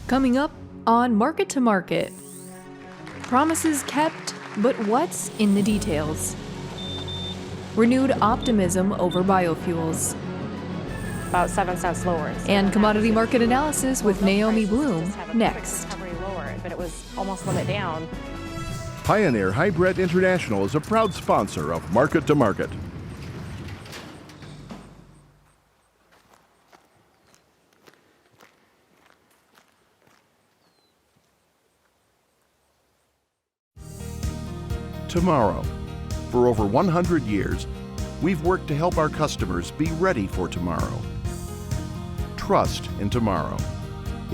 Coming up on Market to Market. Promises kept, but what's in the details? Renewed optimism over biofuels. About 7 cents lower. And commodity market analysis with Naomi Blohm next. But it was almost limit down. Pioneer Hybrid International is a proud sponsor of Market to Market. Tomorrow. For over 100 years, we've worked to help our customers be ready for tomorrow. Trust in tomorrow.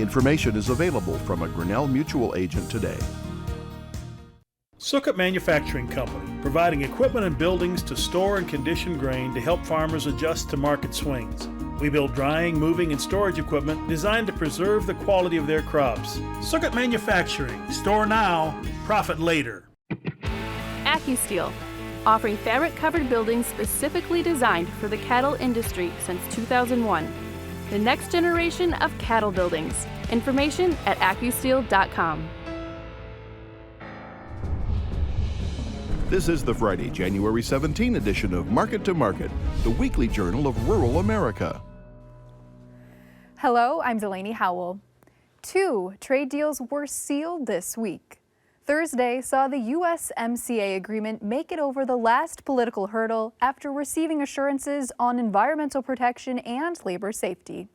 Information is available from a Grinnell Mutual agent today. Sukkot Manufacturing Company, providing equipment and buildings to store and condition grain to help farmers adjust to market swings. We build drying, moving, and storage equipment designed to preserve the quality of their crops. Sukkot Manufacturing, store now, profit later. AccuSteel, offering fabric-covered buildings specifically designed for the cattle industry since 2001. The next generation of cattle buildings. Information at accusteel.com. This is the Friday, January 17 edition of Market to Market, the weekly journal of rural America. Hello, I'm Delaney Howell. 2 trade deals were sealed this week. Thursday saw the USMCA agreement make it over the last political hurdle after receiving assurances on environmental protection and labor safety.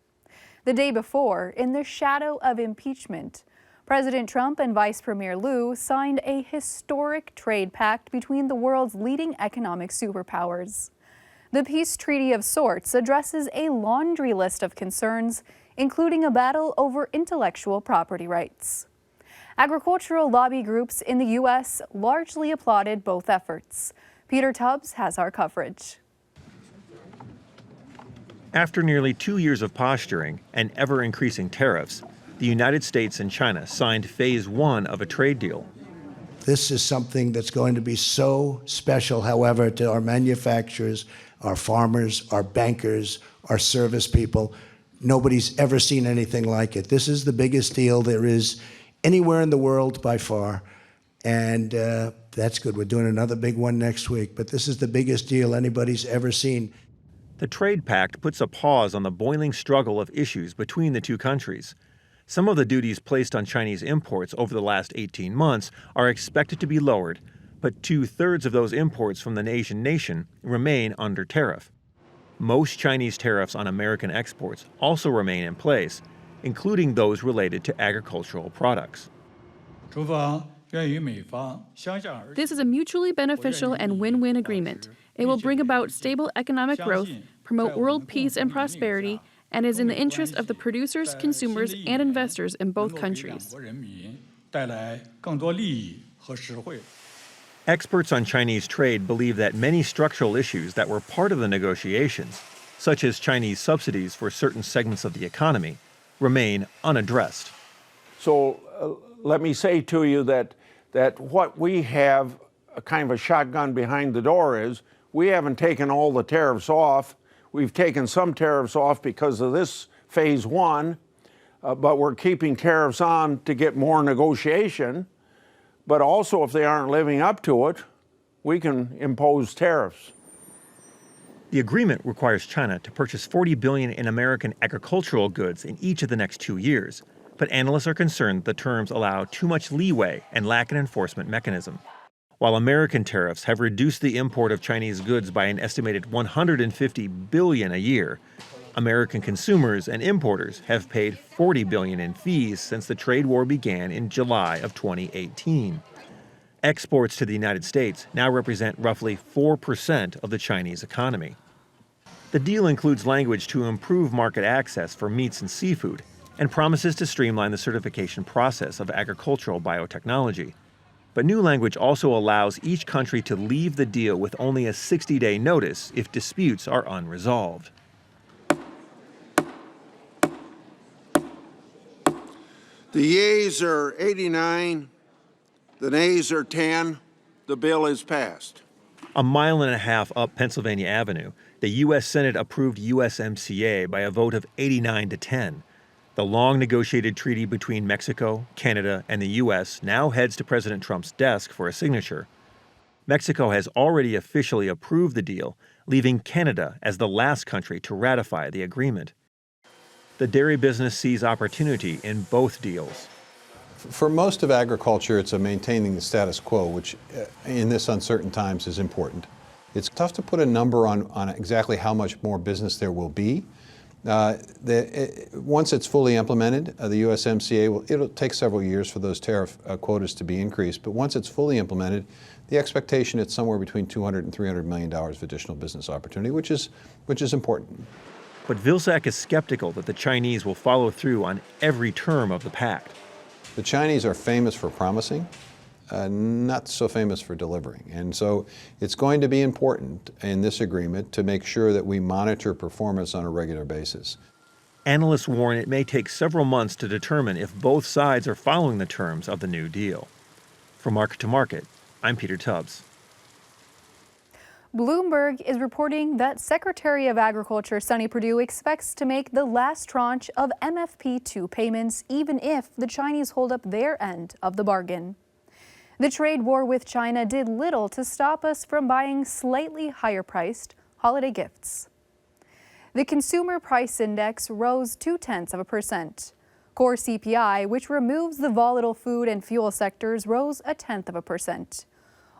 The day before, in the shadow of impeachment, President Trump and Vice Premier Liu signed a historic trade pact between the world's leading economic superpowers. The peace treaty of sorts addresses a laundry list of concerns, including a battle over intellectual property rights. Agricultural lobby groups in the U.S. largely applauded both efforts. Peter Tubbs has our coverage. After nearly 2 years of posturing and ever-increasing tariffs, the United States and China signed Phase 1 of a trade deal. This is something that's going to be so special, however, to our manufacturers, our farmers, our bankers, our service people. Nobody's ever seen anything like it. This is the biggest deal there is anywhere in the world by far, and that's good. We're doing another big one next week, but this is the biggest deal anybody's ever seen. The trade pact puts a pause on the boiling struggle of issues between the two countries. Some of the duties placed on Chinese imports over the last 18 months are expected to be lowered, but 2/3 of those imports from the Asian nation remain under tariff. Most Chinese tariffs on American exports also remain in place, including those related to agricultural products. This is a mutually beneficial and win-win agreement. It will bring about stable economic growth, promote world peace and prosperity, and is in the interest of the producers, consumers, and investors in both countries. Experts on Chinese trade believe that many structural issues that were part of the negotiations, such as Chinese subsidies for certain segments of the economy, remain unaddressed. So let me say to you that what we have, a kind of a shotgun behind the door, is we haven't taken all the tariffs off. We've taken some tariffs off because of this Phase 1, but we're keeping tariffs on to get more negotiation. But also, if they aren't living up to it, we can impose tariffs. The agreement requires China to purchase $40 billion in American agricultural goods in each of the next 2 years, but analysts are concerned the terms allow too much leeway and lack an enforcement mechanism. While American tariffs have reduced the import of Chinese goods by an estimated $150 billion a year, American consumers and importers have paid $40 billion in fees since the trade war began in July of 2018. Exports to the United States now represent roughly 4% of the Chinese economy. The deal includes language to improve market access for meats and seafood and promises to streamline the certification process of agricultural biotechnology. But new language also allows each country to leave the deal with only a 60-day notice if disputes are unresolved. The yeas are 89, the nays are 10. The bill is passed. A mile and a half up Pennsylvania Avenue, the U.S. Senate approved USMCA by a vote of 89 to 10. The long-negotiated treaty between Mexico, Canada, and the U.S. now heads to President Trump's desk for a signature. Mexico has already officially approved the deal, leaving Canada as the last country to ratify the agreement. The dairy business sees opportunity in both deals. For most of agriculture, it's a maintaining the status quo, which in this uncertain times is important. It's tough to put a number on exactly how much more business there will be. Once it's fully implemented, the USMCA, it'll take several years for those tariff quotas to be increased, but once it's fully implemented, the expectation is somewhere between $200 and $300 million of additional business opportunity, which is important. But Vilsack is skeptical that the Chinese will follow through on every term of the pact. The Chinese are famous for promising, not so famous for delivering. And so it's going to be important in this agreement to make sure that we monitor performance on a regular basis. Analysts warn it may take several months to determine if both sides are following the terms of the new deal. From Market to Market, I'm Peter Tubbs. Bloomberg is reporting that Secretary of Agriculture Sonny Perdue expects to make the last tranche of MFP2 payments even if the Chinese hold up their end of the bargain. The trade war with China did little to stop us from buying slightly higher-priced holiday gifts. The Consumer Price Index rose 0.2%. Core CPI, which removes the volatile food and fuel sectors, rose 0.1%.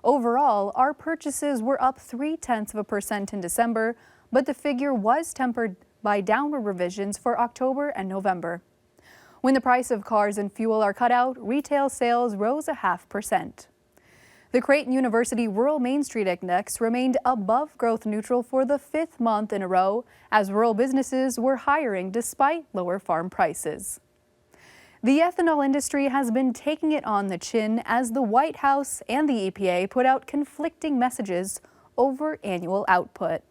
Overall, our purchases were up 0.3% in December, but the figure was tempered by downward revisions for October and November. When the price of cars and fuel are cut out, retail sales rose 0.5%. The Creighton University Rural Main Street Index remained above growth neutral for the 5th month in a row, as rural businesses were hiring despite lower farm prices. The ethanol industry has been taking it on the chin as the White House and the EPA put out conflicting messages over annual output.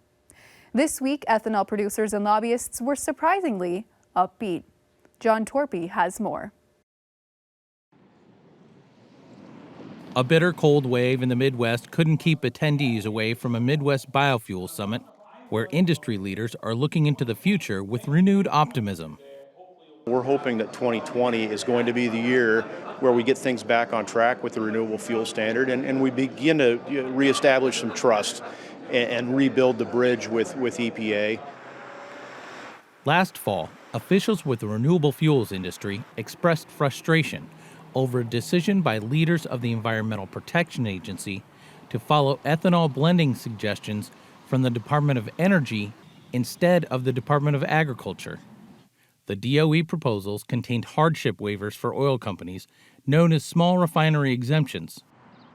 This week, ethanol producers and lobbyists were surprisingly upbeat. John Torpy has more. A bitter cold wave in the Midwest couldn't keep attendees away from a Midwest biofuel summit where industry leaders are looking into the future with renewed optimism. We're hoping that 2020 is going to be the year where we get things back on track with the renewable fuel standard and we begin to reestablish some trust and rebuild the bridge with EPA. Last fall, officials with the renewable fuels industry expressed frustration over a decision by leaders of the Environmental Protection Agency to follow ethanol blending suggestions from the Department of Energy instead of the Department of Agriculture. The DOE proposals contained hardship waivers for oil companies known as small refinery exemptions,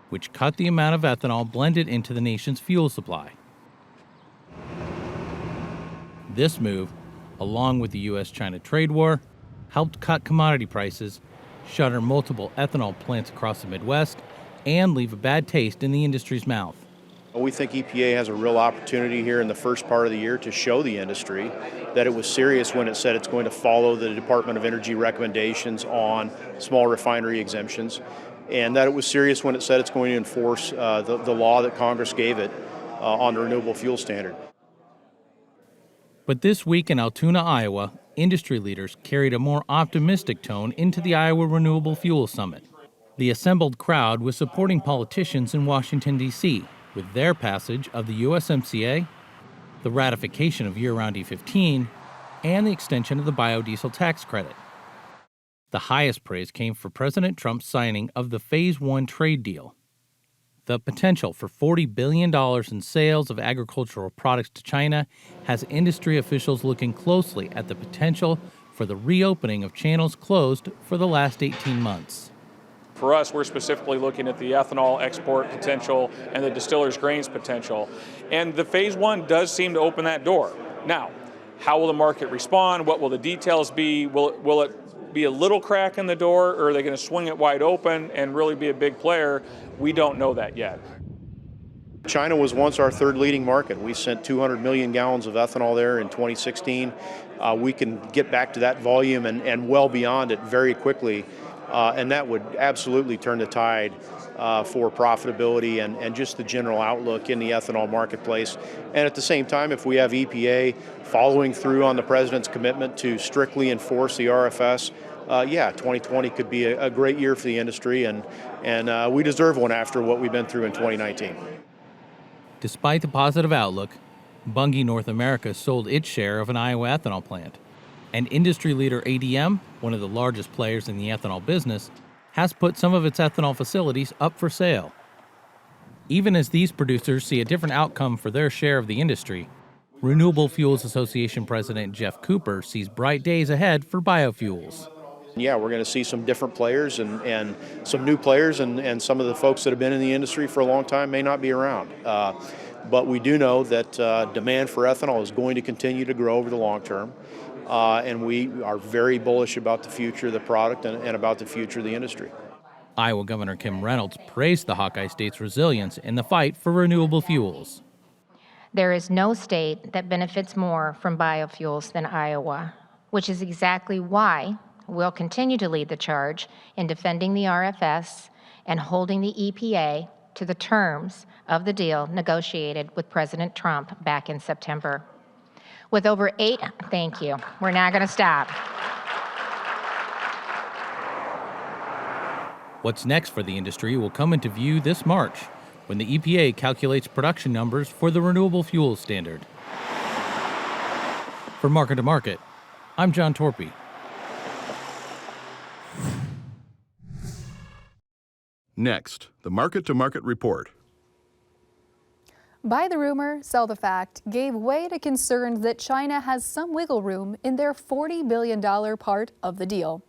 which cut the amount of ethanol blended into the nation's fuel supply. This move, along with the U.S.-China trade war, helped cut commodity prices, shutter multiple ethanol plants across the Midwest, and leave a bad taste in the industry's mouth. We think EPA has a real opportunity here in the first part of the year to show the industry that it was serious when it said it's going to follow the Department of Energy recommendations on small refinery exemptions, and that it was serious when it said it's going to enforce the law that Congress gave it on the renewable fuel standard. But this week in Altoona, Iowa, industry leaders carried a more optimistic tone into the Iowa Renewable Fuel Summit. The assembled crowd was supporting politicians in Washington, D.C., with their passage of the USMCA, the ratification of year-round E15, and the extension of the biodiesel tax credit. The highest praise came for President Trump's signing of the Phase 1 trade deal. The potential for $40 billion in sales of agricultural products to China has industry officials looking closely at the potential for the reopening of channels closed for the last 18 months. For us, we're specifically looking at the ethanol export potential and the distiller's grains potential. And the Phase 1 does seem to open that door. Now, how will the market respond? What will the details be? Will it be a little crack in the door, or are they going to swing it wide open and really be a big player? We don't know that yet. China was once our third leading market. We sent 200 million gallons of ethanol there in 2016. We can get back to that volume and well beyond it very quickly and that would absolutely turn the tide for profitability and just the general outlook in the ethanol marketplace. And at the same time, if we have EPA following through on the president's commitment to strictly enforce the RFS, 2020 could be a great year for the industry, and we deserve one after what we've been through in 2019. Despite the positive outlook, Bunge North America sold its share of an Iowa ethanol plant. And industry leader ADM, one of the largest players in the ethanol business, has put some of its ethanol facilities up for sale. Even as these producers see a different outcome for their share of the industry, Renewable Fuels Association President Jeff Cooper sees bright days ahead for biofuels. Yeah, we're going to see some different players and some new players, and some of the folks that have been in the industry for a long time may not be around. But we do know that demand for ethanol is going to continue to grow over the long term. And we are very bullish about the future of the product and about the future of the industry. Iowa Governor Kim Reynolds praised the Hawkeye State's resilience in the fight for renewable fuels. There is no state that benefits more from biofuels than Iowa, which is exactly why we'll continue to lead the charge in defending the RFS and holding the EPA to the terms of the deal negotiated with President Trump back in September. With over thank you. We're not going to stop. What's next for the industry will come into view this March, when the EPA calculates production numbers for the Renewable Fuels Standard. For Market to Market, I'm John Torpy. Next, the Market to Market Report. Buy the rumor, sell the fact gave way to concerns that China has some wiggle room in their $40 billion part of the deal.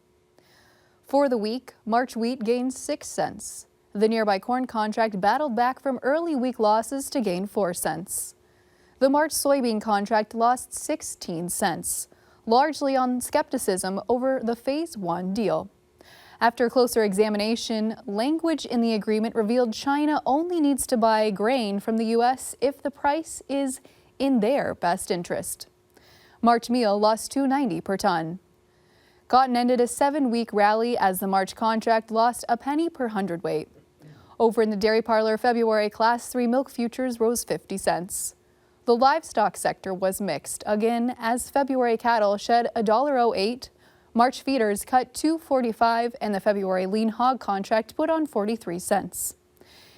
For the week, March wheat gained 6 cents. The nearby corn contract battled back from early week losses to gain 4 cents. The March soybean contract lost 16 cents, largely on skepticism over the Phase 1 deal. After closer examination, language in the agreement revealed China only needs to buy grain from the U.S. if the price is in their best interest. March meal lost $2.90 per ton. Cotton ended a 7-week rally as the March contract lost a penny per hundredweight. Over in the dairy parlor, February Class 3 milk futures rose 50 cents. The livestock sector was mixed, again, as February cattle shed $1.08, March feeders cut $2.45, and the February lean hog contract put on 43 cents.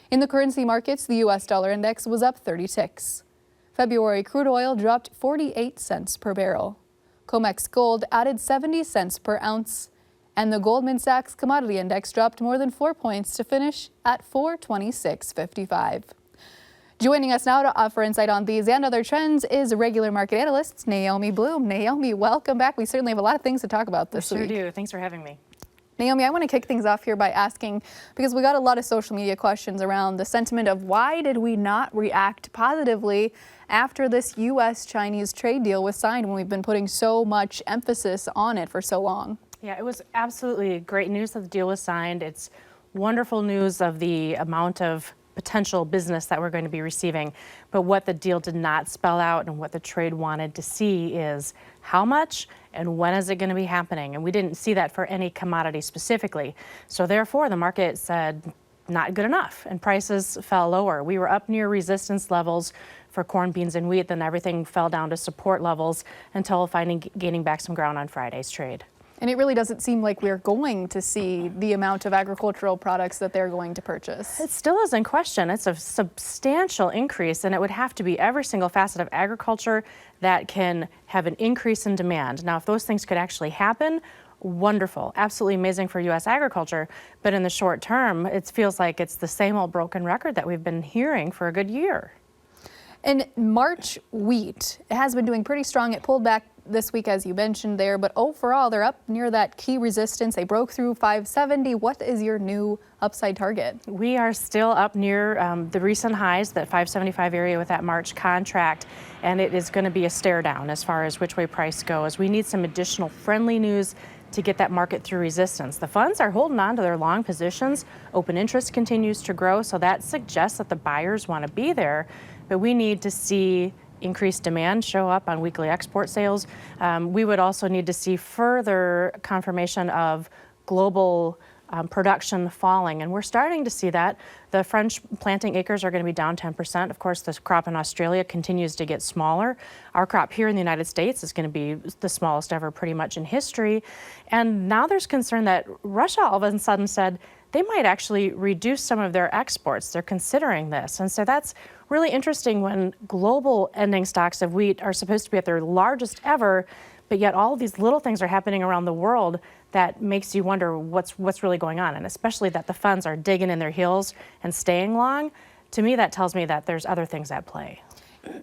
In the currency markets, the U.S. dollar index was up 30 ticks. February crude oil dropped 48 cents per barrel. COMEX gold added 70 cents per ounce, and the Goldman Sachs commodity index dropped more than 4 points to finish at 426.55. Joining us now to offer insight on these and other trends is regular market analyst Naomi Blohm. Naomi, welcome back. We certainly have a lot of things to talk about this week. We sure do. Thanks for having me. Naomi, I want to kick things off here by asking, because we got a lot of social media questions around the sentiment of why did we not react positively after this U.S.-Chinese trade deal was signed when we've been putting so much emphasis on it for so long? Yeah, it was absolutely great news that the deal was signed. It's wonderful news of the amount of potential business that we're going to be receiving. But what the deal did not spell out and what the trade wanted to see is how much and when is it going to be happening? And we didn't see that for any commodity specifically. So therefore, the market said not good enough and prices fell lower. We were up near resistance levels for corn, beans, and wheat. Then everything fell down to support levels until finally gaining back some ground on Friday's trade. And it really doesn't seem like we're going to see the amount of agricultural products that they're going to purchase. It still is in question. It's a substantial increase, and it would have to be every single facet of agriculture that can have an increase in demand. Now, if those things could actually happen, wonderful, absolutely amazing for U.S. agriculture. But in the short term, it feels like it's the same old broken record that we've been hearing for a good year. And March wheat has been doing pretty strong. It pulled back this week, as you mentioned there, but overall, they're up near that key resistance. They broke through 570. What is your new upside target? We are still up near the recent highs, that 575 area with that March contract, and it is going to be a stare down as far as which way price goes. We need some additional friendly news to get that market through resistance. The funds are holding on to their long positions. Open interest continues to grow, so that suggests that the buyers want to be there, but we need to see increased demand show up on weekly export sales. We would also need to see further confirmation of global production falling. And we're starting to see that. The French planting acres are going to be down 10%. Of course, the crop in Australia continues to get smaller. Our crop here in the United States is going to be the smallest ever pretty much in history. And now there's concern that Russia all of a sudden said they might actually reduce some of their exports. They're considering this. And so that's really interesting when global ending stocks of wheat are supposed to be at their largest ever, but yet all of these little things are happening around the world that makes you wonder what's really going on, and especially that the funds are digging in their heels and staying long. To me, that tells me that there's other things at play.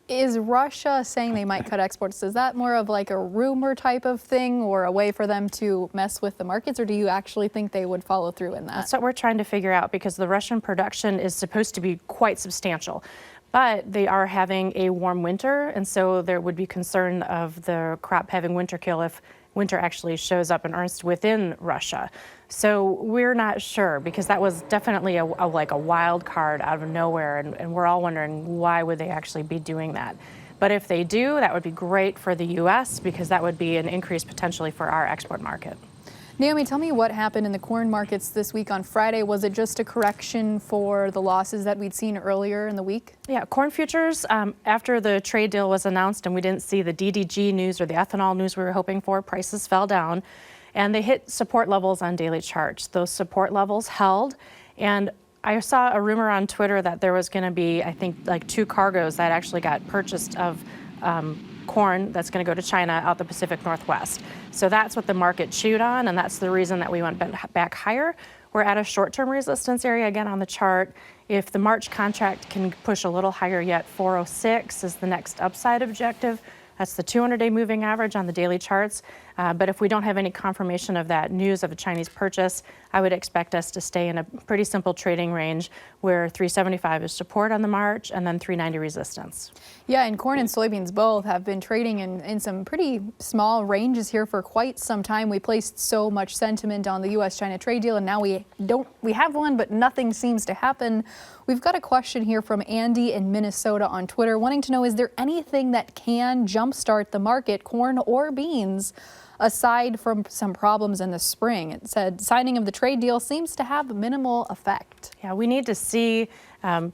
Is Russia saying they might cut exports? Is that more of like a rumor type of thing or a way for them to mess with the markets, or do you actually think they would follow through in that? That's what we're trying to figure out, because the Russian production is supposed to be quite substantial. But they are having a warm winter, and so there would be concern of the crop having winter kill if winter actually shows up in earnest within Russia. So we're not sure, because that was definitely like a wild card out of nowhere, and we're all wondering why would they actually be doing that. But if they do, that would be great for the U.S. because that would be an increase potentially for our export market. Naomi, tell me what happened in the corn markets this week on Friday. Was it just a correction for the losses that we'd seen earlier in the week? Yeah, corn futures, after the trade deal was announced and we didn't see the DDG news or the ethanol news we were hoping for, prices fell down and they hit support levels on daily charts. Those support levels held, and I saw a rumor on Twitter that there was going to be, I think, like 2 cargoes that actually got purchased of corn that's going to go to China out the Pacific Northwest. So that's what the market chewed on, and that's the reason that we went back higher. We're at a short-term resistance area again on the chart. If the March contract can push a little higher yet, 406 is the next upside objective. That's the 200-day moving average on the daily charts. But if we don't have any confirmation of that news of a Chinese purchase, I would expect us to stay in a pretty simple trading range where 375 is support on the March and then 390 resistance. Yeah, and corn and soybeans both have been trading in some pretty small ranges here for quite some time. We placed so much sentiment on the U.S.-China trade deal, and now we have one, but nothing seems to happen. We've got a question here from Andy in Minnesota on Twitter wanting to know, is there anything that can jumpstart the market, corn or beans, aside from some problems in the spring? It said signing of the trade deal seems to have minimal effect. Yeah, we need to see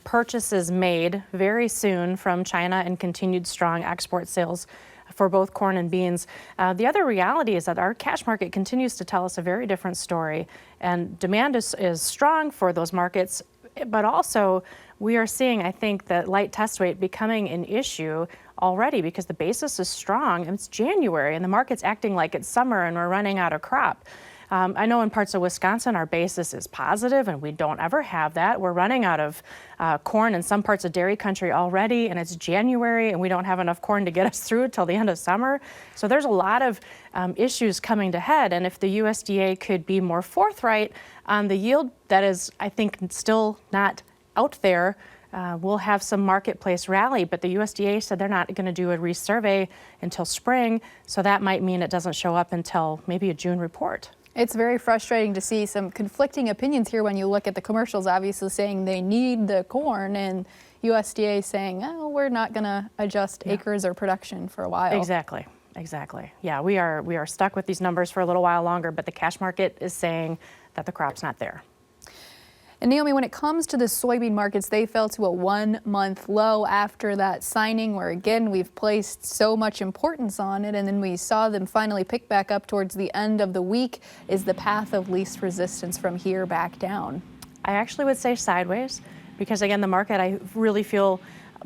purchases made very soon from China and continued strong export sales for both corn and beans. The other reality is that our cash market continues to tell us a very different story, and demand is strong for those markets, but also we are seeing, I think, that light test weight becoming an issue already because the basis is strong and it's January and the market's acting like it's summer and we're running out of crop. I know in parts of Wisconsin our basis is positive and we don't ever have that. We're running out of corn in some parts of dairy country already, and it's January and we don't have enough corn to get us through till the end of summer. So there's a lot of issues coming to head, and if the USDA could be more forthright on the yield that is, I think, still not out there, we'll have some marketplace rally, but the USDA said they're not going to do a resurvey until spring, so that might mean it doesn't show up until maybe a June report. It's very frustrating to see some conflicting opinions here when you look at the commercials, obviously saying they need the corn and USDA saying, oh, we're not going to adjust acres or production for a while. Exactly. Yeah, we are stuck with these numbers for a little while longer, but the cash market is saying that the crop's not there. And Naomi, when it comes to the soybean markets, they fell to a 1-month low after that signing where, again, we've placed so much importance on it, and then we saw them finally pick back up towards the end of the week. Is the path of least resistance from here back down? I actually would say sideways because, again, the market, I really feel,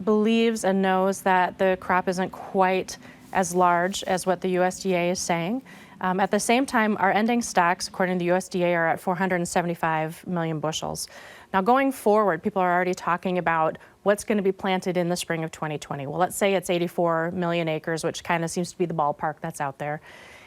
believes and knows that the crop isn't quite as large as what the USDA is saying. At the same time, our ending stocks, according to the USDA, are at 475 million bushels. Now, going forward, people are already talking about what's going to be planted in the spring of 2020. Well, let's say it's 84 million acres, which kind of seems to be the ballpark that's out there.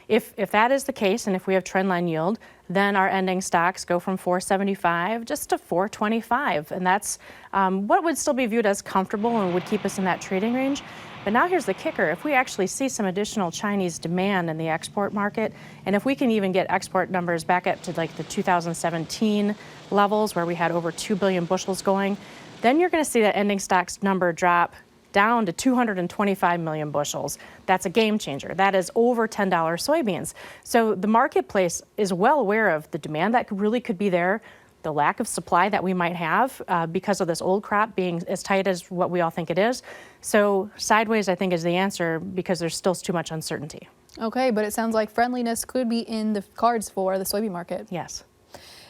If that is the case, and if we have trendline yield, then our ending stocks go from 475 just to 425, and that's what would still be viewed as comfortable and would keep us in that trading range. But now here's the kicker. If we actually see some additional Chinese demand in the export market, and if we can even get export numbers back up to like the 2017 levels where we had over 2 billion bushels going, then you're going to see that ending stocks number drop down to 225 million bushels. That's a game changer. That is over $10 soybeans. So the marketplace is well aware of the demand that really could be there, the lack of supply that we might have because of this old crop being as tight as what we all think it is. So sideways, I think, is the answer because there's still too much uncertainty. Okay, but it sounds like friendliness could be in the cards for the soybean market. Yes.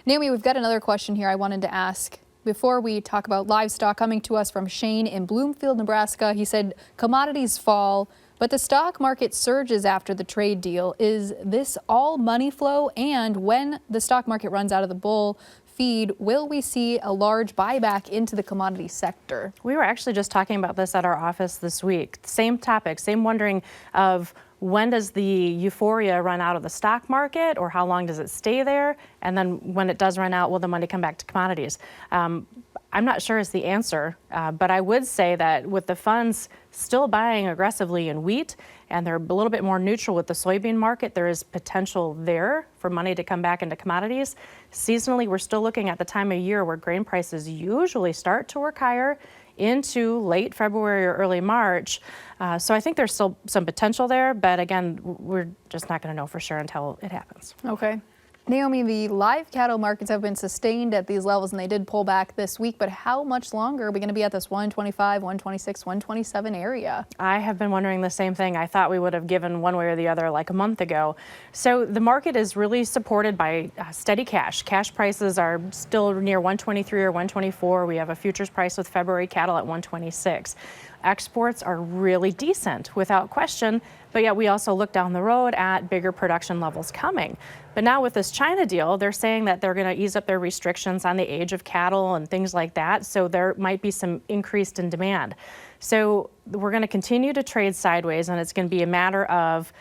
Naomi, we've got another question here I wanted to ask. Before we talk about livestock, coming to us from Shane in Bloomfield, Nebraska, he said commodities fall, but the stock market surges after the trade deal. Is this all money flow? And when the stock market runs out of the bull feed, will we see a large buyback into the commodity sector? We were actually just talking about this at our office this week. Same topic, same wondering of when does the euphoria run out of the stock market, or how long does it stay there? And then when it does run out, will the money come back to commodities? I'm not sure is the answer, but I would say that with the funds still buying aggressively in wheat, and they're a little bit more neutral with the soybean market, there is potential there for money to come back into commodities. Seasonally, we're still looking at the time of year where grain prices usually start to work higher into late February or early March. So I think there's still some potential there, but again, we're just not going to know for sure until it happens. Okay. Naomi, the live cattle markets have been sustained at these levels, and they did pull back this week, but how much longer are we going to be at this 125, 126, 127 area? I have been wondering the same thing. I thought we would have given one way or the other like a month ago. So the market is really supported by steady cash. Cash prices are still near 123 or 124. We have a futures price with February cattle at 126. Exports are really decent without question, but yet we also look down the road at bigger production levels coming. But now with this China deal, they're saying that they're going to ease up their restrictions on the age of cattle and things like that, so there might be some increased in demand. So we're going to continue to trade sideways, and it's going to be a matter of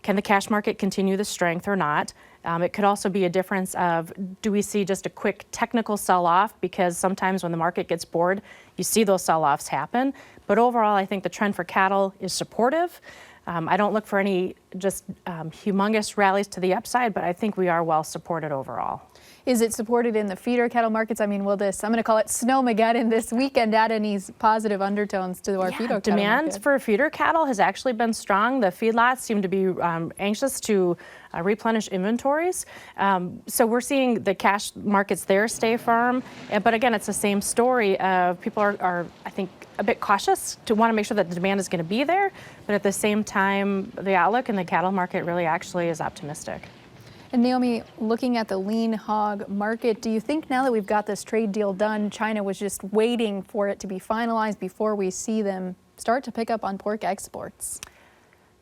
can the cash market continue the strength or not? It could also be a difference of do we see just a quick technical sell-off, because sometimes when the market gets bored, you see those sell-offs happen. But overall, I think the trend for cattle is supportive. I don't look for any just humongous rallies to the upside, but I think we are well supported overall. Is it supported in the feeder cattle markets? I mean, will this, I'm going to call it Snowmageddon this weekend, add any positive undertones to our feeder cattle demand market? for feeder cattle has actually been strong. The feedlots seem to be anxious to replenish inventories. So we're seeing the cash markets there stay firm. But again, it's the same story of people are I think, a bit cautious to want to make sure that the demand is going to be there. But at the same time, the outlook in the cattle market really actually is optimistic. And Naomi, looking at the lean hog market, do you think now that we've got this trade deal done, China was just waiting for it to be finalized before we see them start to pick up on pork exports?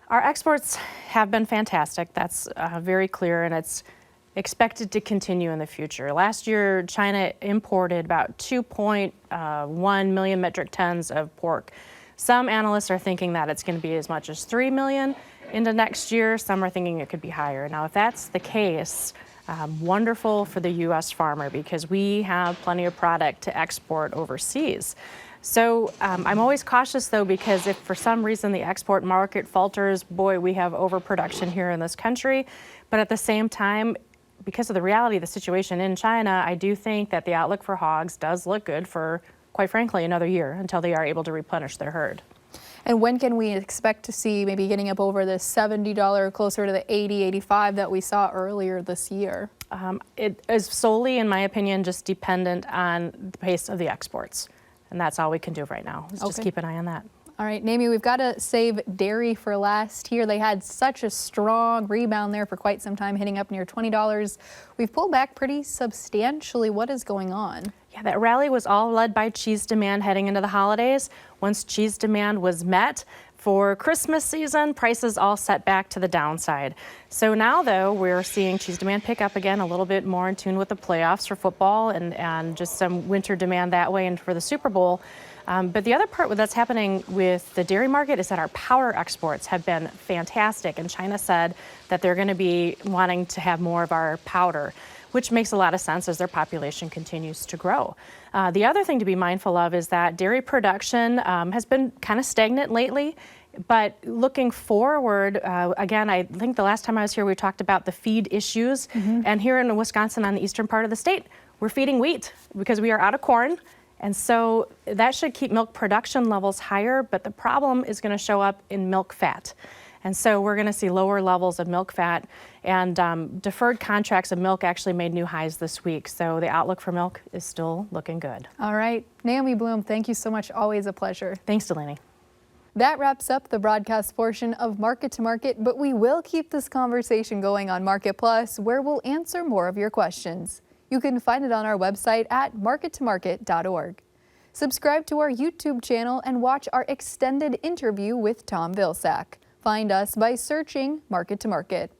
Our exports have been fantastic. That's very clear, and it's expected to continue in the future. Last year, China imported about 2.1 million metric tons of pork. Some analysts are thinking that it's going to be as much as 3 million into next year. Some are thinking it could be higher. Now, if that's the case, wonderful for the U.S. farmer, because we have plenty of product to export overseas. So I'm always cautious, though, because if for some reason the export market falters, boy, we have overproduction here in this country. But at the same time, because of the reality of the situation in China, I do think that the outlook for hogs does look good for, quite frankly, another year until they are able to replenish their herd. And when can we expect to see maybe getting up over the $70, closer to the $80, $85 that we saw earlier this year? It is solely, in my opinion, just dependent on the pace of the exports. And that's all we can do right now, is just keep an eye on that. All right, Naomi, we've got to save dairy for last here. They had such a strong rebound there for quite some time, hitting up near $20. We've pulled back pretty substantially. What is going on? Yeah, that rally was all led by cheese demand heading into the holidays. Once cheese demand was met for Christmas season, prices all set back to the downside. So now, though, we're seeing cheese demand pick up again, a little bit more in tune with the playoffs for football and just some winter demand that way and for the Super Bowl. But the other part that's happening with the dairy market is that our powder exports have been fantastic. And China said that they're going to be wanting to have more of our powder, which makes a lot of sense as their population continues to grow. The other thing to be mindful of is that dairy production has been kind of stagnant lately. But looking forward, again, I think the last time I was here, we talked about the feed issues. And here in Wisconsin, on the eastern part of the state, we're feeding wheat because we are out of corn. And so that should keep milk production levels higher, but the problem is going to show up in milk fat. And so we're going to see lower levels of milk fat, and deferred contracts of milk actually made new highs this week. So the outlook for milk is still looking good. All right. Naomi Blohm, thank you so much. Always a pleasure. Thanks, Delaney. That wraps up the broadcast portion of Market to Market, but we will keep this conversation going on Market Plus, where we'll answer more of your questions. You can find it on our website at markettomarket.org. Subscribe to our YouTube channel and watch our extended interview with Tom Vilsack. Find us by searching Market to Market.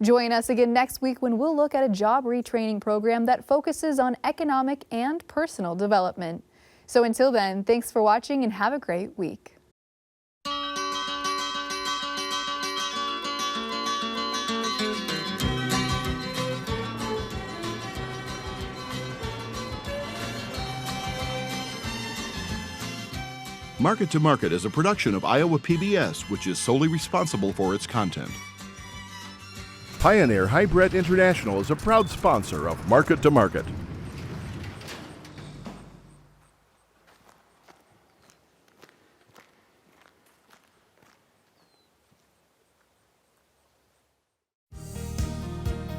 Join us again next week when we'll look at a job retraining program that focuses on economic and personal development. So until then, thanks for watching and have a great week. Market to Market is a production of Iowa PBS, which is solely responsible for its content. Pioneer Hybrid International is a proud sponsor of Market to Market.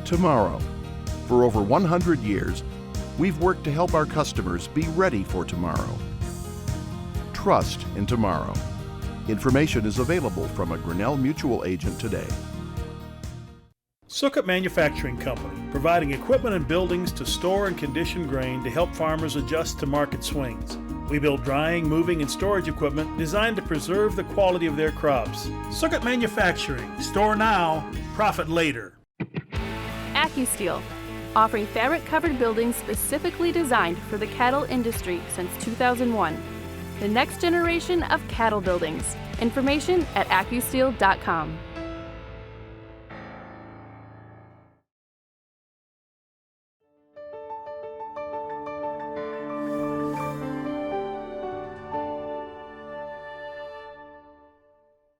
Tomorrow. For over 100 years, we've worked to help our customers be ready for tomorrow. Trust in tomorrow. Information is available from a Grinnell Mutual agent today. Sukkot Manufacturing Company, providing equipment and buildings to store and condition grain to help farmers adjust to market swings. We build drying, moving, and storage equipment designed to preserve the quality of their crops. Sukkot Manufacturing, store now, profit later. AccuSteel, offering fabric-covered buildings specifically designed for the cattle industry since 2001. The next generation of cattle buildings. Information at accusteel.com.